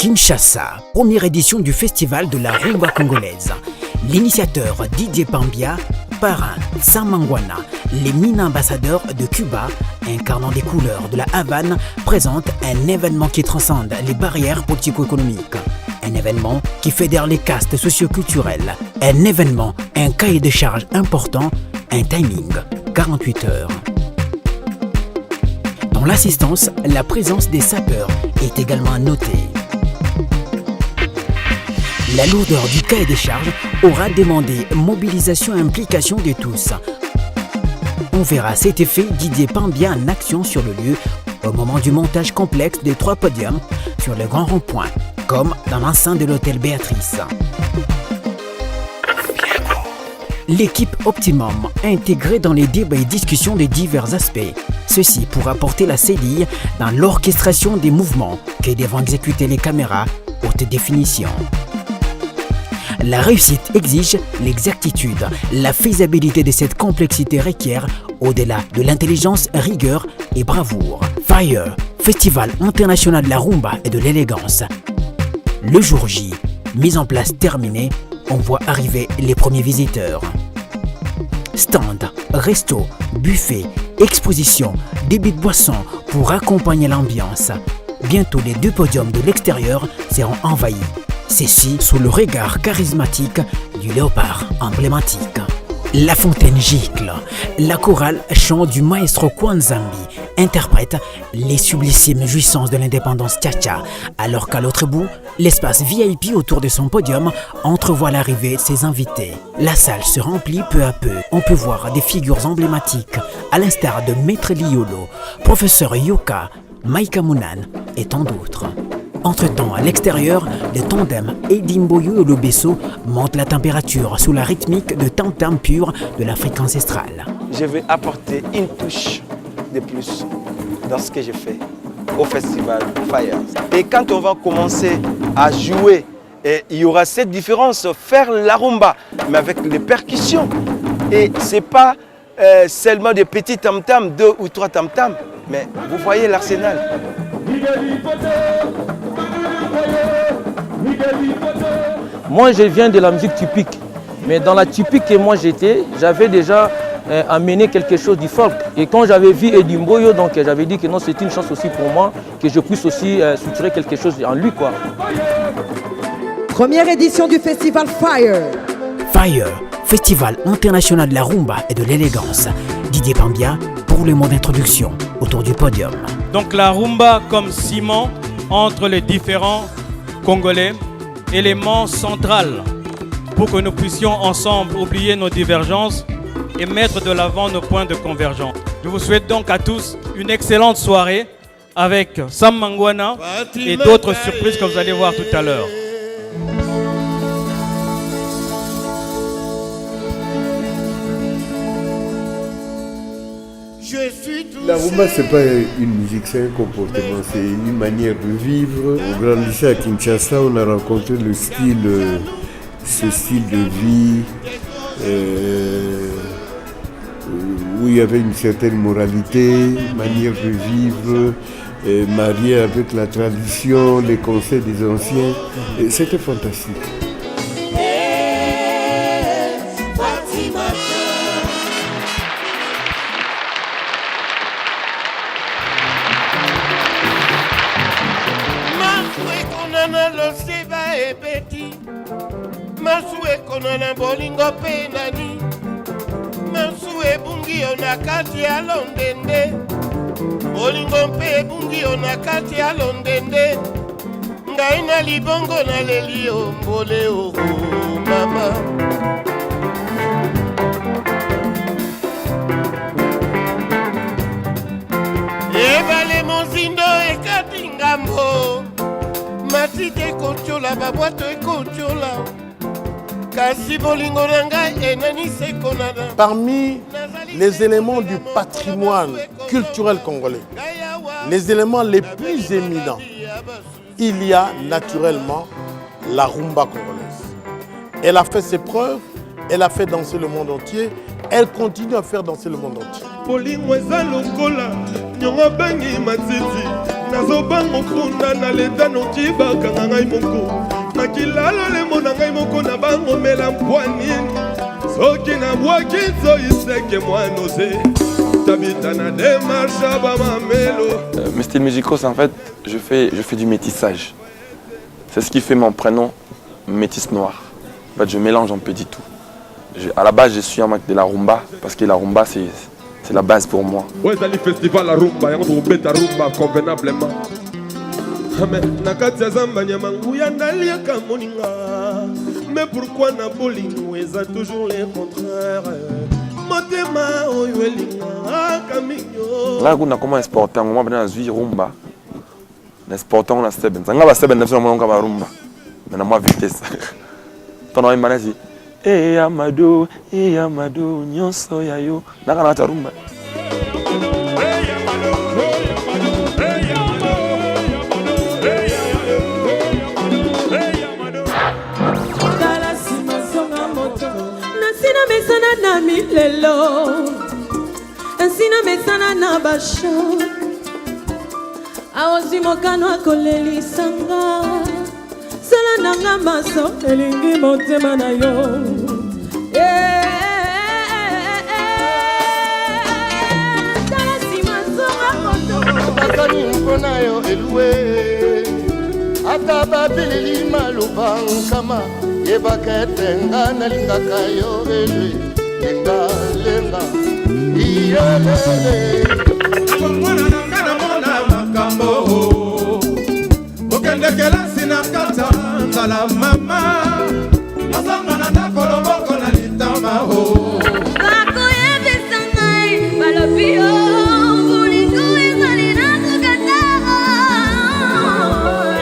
Kinshasa, première édition du festival de la rumba congolaise. L'initiateur Didier Pambia, parrain Sam Mangwana, les mines ambassadeurs de Cuba, incarnant des couleurs de la Havane, présentent un événement qui transcende les barrières politico-économiques. Un événement qui fédère les castes socio-culturelles. Un événement, un cahier de charges important, un timing, 48 heures. Dans l'assistance, la présence des sapeurs est également notée. La lourdeur du cahier des charges aura demandé mobilisation et implication de tous. On verra cet effet Didier Pambia en action sur le lieu au moment du montage complexe des 3 podiums sur le grand rond-point, comme dans l'enceinte de l'hôtel Béatrice. L'équipe Optimum intégrée dans les débats et discussions de divers aspects. Ceci pour apporter la cédille dans l'orchestration des mouvements que devront exécuter les caméras haute définition. La réussite exige l'exactitude. La faisabilité de cette complexité requiert, au-delà de l'intelligence, rigueur et bravoure. Fire, Festival international de la rumba et de l'élégance. Le jour J, mise en place terminée, on voit arriver les premiers visiteurs. Stand, resto, buffet, exposition, débit de boissons pour accompagner l'ambiance. Bientôt les 2 podiums de l'extérieur seront envahis. Ceci sous le regard charismatique du léopard emblématique. La fontaine gicle. La chorale chant du maestro Kwanzambi interprète les sublissimes jouissances de l'indépendance tcha-tcha, alors qu'à l'autre bout, l'espace VIP autour de son podium entrevoit l'arrivée de ses invités. La salle se remplit peu à peu. On peut voir des figures emblématiques, à l'instar de Maître Liolo, Professeur Yoka, Maïka Mounan et tant d'autres. Entre-temps, à l'extérieur, le tandem Edimboyo et Lobesso montent la température sous la rythmique de tam-tam pur de l'Afrique ancestrale. Je vais apporter une touche de plus dans ce que je fais au festival Fire. Et quand on va commencer à jouer, il y aura cette différence, faire la rumba, mais avec les percussions. Et ce n'est pas seulement des petits tam-tams, 2 ou 3 tam-tams, mais vous voyez l'arsenal. Moi, je viens de la musique typique. Mais dans la typique que moi j'étais, j'avais déjà amené quelque chose du folk. Et quand j'avais vu Eddie Mboyo, donc j'avais dit que non, c'est une chance aussi pour moi, que je puisse aussi soutirer quelque chose en lui, quoi. Première édition du festival Fire. Fire, Festival international de la rumba et de l'élégance. Didier Pambia pour le mot d'introduction autour du podium. Donc la rumba comme ciment entre les différents Congolais, élément central pour que nous puissions ensemble oublier nos divergences et mettre de l'avant nos points de convergence. Je vous souhaite donc à tous une excellente soirée avec Sam Mangwana et d'autres surprises que vous allez voir tout à l'heure. La rumba, ce n'est pas une musique, c'est un comportement, c'est une manière de vivre. On grandissait à Kinshasa, on a rencontré le style, ce style de vie où il y avait une certaine moralité, manière de vivre, mariée avec la tradition, les conseils des anciens. C'était fantastique. Masue konana bolingo penani Masue bungi ona kati ya londende Bolingo mpe bungi ona kati ya londende Ngai na libongo na lelio mbole o mama Ebale mozindo ekati ngambo Matite kochola babwato ekochola Parmi les éléments du patrimoine culturel congolais, les éléments les plus éminents, il y a naturellement la rumba congolaise. Elle a fait ses preuves, elle a fait danser le monde entier, elle continue à faire danser le monde entier. nazobango kuna na leta noki bakanga ngai moko makilalo lemo na ngai moko na bango mela mpwani soki na bwaki nzoiseke mwanose tabita na démarche bamamelo. Mes styles musicaux, en fait, je fais du métissage. C'est ce qui fait mon prénom métis noir. En fait, je mélange un peu du tout. À la base, je suis un mec de la rumba parce que la rumba, c'est la base pour moi. Ouais, dans le festival la rumba, on trouve la rumba convenablement. Mais pourquoi na bolingo eza toujours les contraires? Là, on a comment exporter, on a besoin de rumba. Exporter on a seben. Ça va seben, on a besoin rumba. Mais na moi vitesse. Ton nom est Manazi. Eh Amadou, nyonso yayo. Na kana ta rumba. Na milelo nsina mesana na basho aozi mokano akolelisanga sala nanga maso elingi motema na yo tala nsima zonga moto bazali mpona yo elue ata babilili maloba nkama yebaka ete nga nalingaka yo elue lenga lenga iyelele mwana nanga namona makambo okende kelasi na kata nzala mama nazanga na ndako loboko na litama ho bakoyebisa ngai balobi yo bolingo ezali na kokatara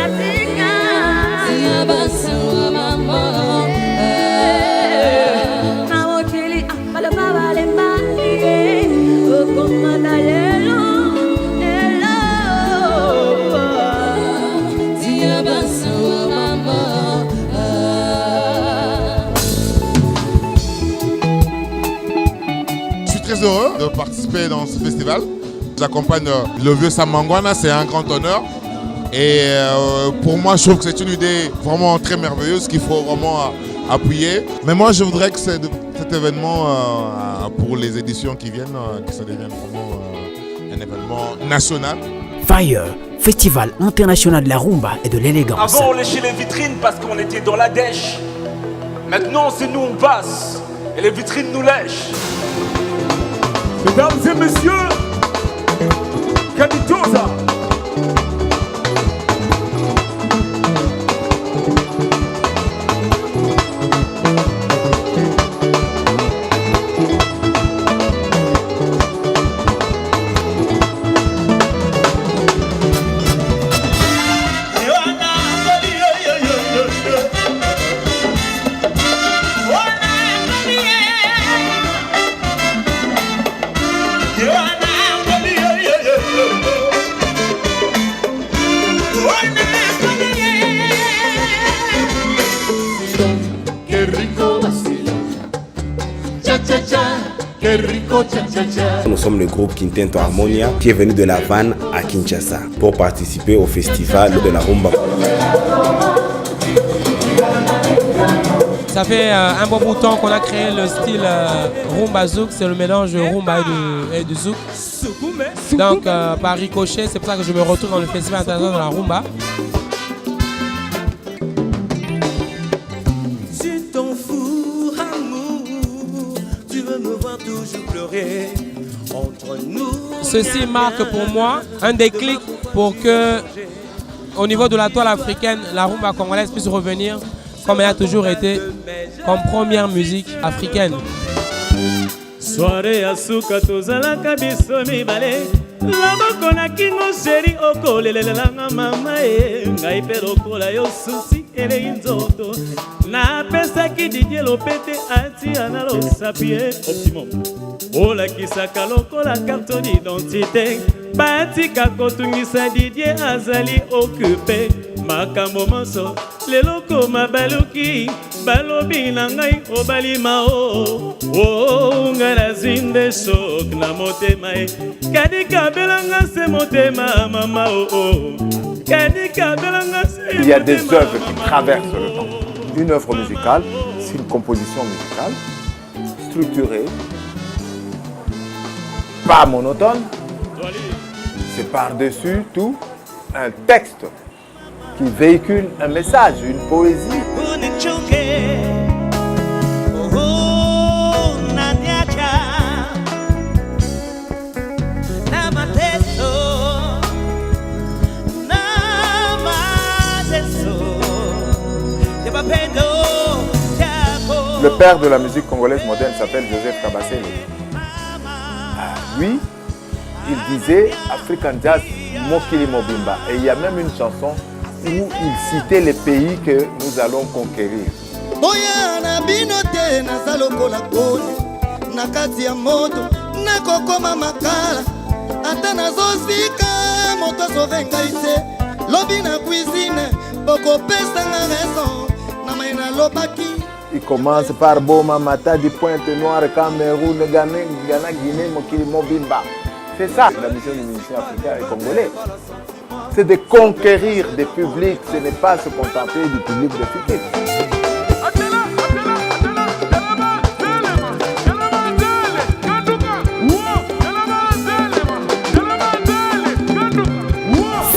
atika ya basango mama Très heureux de participer dans ce festival. J'accompagne le vieux Sam Mangwana, c'est un grand honneur. Et pour moi, je trouve que c'est une idée vraiment très merveilleuse qu'il faut vraiment appuyer. Mais moi, je voudrais que cet événement, pour les éditions qui viennent, que ça devienne vraiment un événement national. Fire, Festival international de la rumba et de l'élégance. Avant, on léchait les vitrines parce qu'on était dans la dèche. Maintenant, c'est nous, on passe. Et les vitrines nous lèchent. Mesdames et messieurs, Canitosa. Nous sommes le groupe Quinteto Harmonia qui est venu de La Havane à Kinshasa pour participer au festival de la rumba. Ça fait un bon bout de temps qu'on a créé le style rumba zouk, c'est le mélange de rumba et de zouk. Donc par ricochet, c'est pour ça que je me retrouve dans le festival international de la rumba. Ceci marque pour moi un déclic pour que, au niveau de la toile africaine, la rumba congolaise puisse revenir comme elle a toujours été, comme première musique africaine. Soirée à suka tozalaka biso mibale laboko na kingo sheri okolelelanga mama ngai pe lokola yo susi elei nzoto napesaki Didier Lopete atia na losapie optimum olakisaka lokola carte d'identité batika kotungisa Didier azali occupé makambo moso lelo koma baluki balobi na ngai obalima o Oh, nga nazinde sok na motema e. Kadi kabelanga se motema mama oh oh. Kadi kabelanga se. Il y a des œuvres qui traversent le temps. Une œuvre musicale, c'est une composition musicale structurée, pas monotone. C'est par-dessus tout un texte qui véhicule un message, une poésie. Le père de la musique congolaise moderne s'appelle Joseph Kabasele. Lui, il disait African Jazz Mokili Mobimba. Et il y a même une chanson où il citait les pays que nous allons conquérir. Il commence par Boma, Mata, du Pointe-Noire, Cameroun, Ghana, Guinée, Mokili Mobimba. C'est ça la mission du musicien africain et congolais. C'est de conquérir des publics, ce n'est pas se contenter du public de Fikir.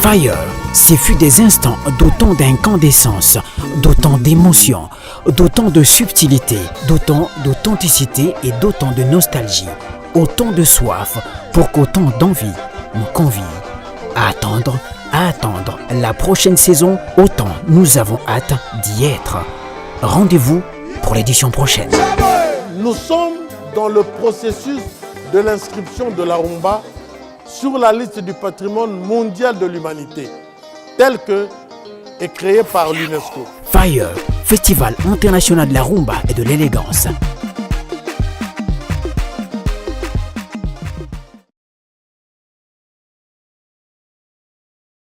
Fire, ce fut des instants d'autant d'incandescence, d'autant d'émotion, d'autant de subtilité, d'autant d'authenticité et d'autant de nostalgie, autant de soif pour qu'autant d'envie nous convie à attendre la prochaine saison, autant nous avons hâte d'y être. Rendez-vous pour l'édition prochaine. Nous sommes dans le processus de l'inscription de la rumba sur la liste du patrimoine mondial de l'humanité, tel que est créé par l'UNESCO. Fire, Festival international de la rumba et de l'élégance.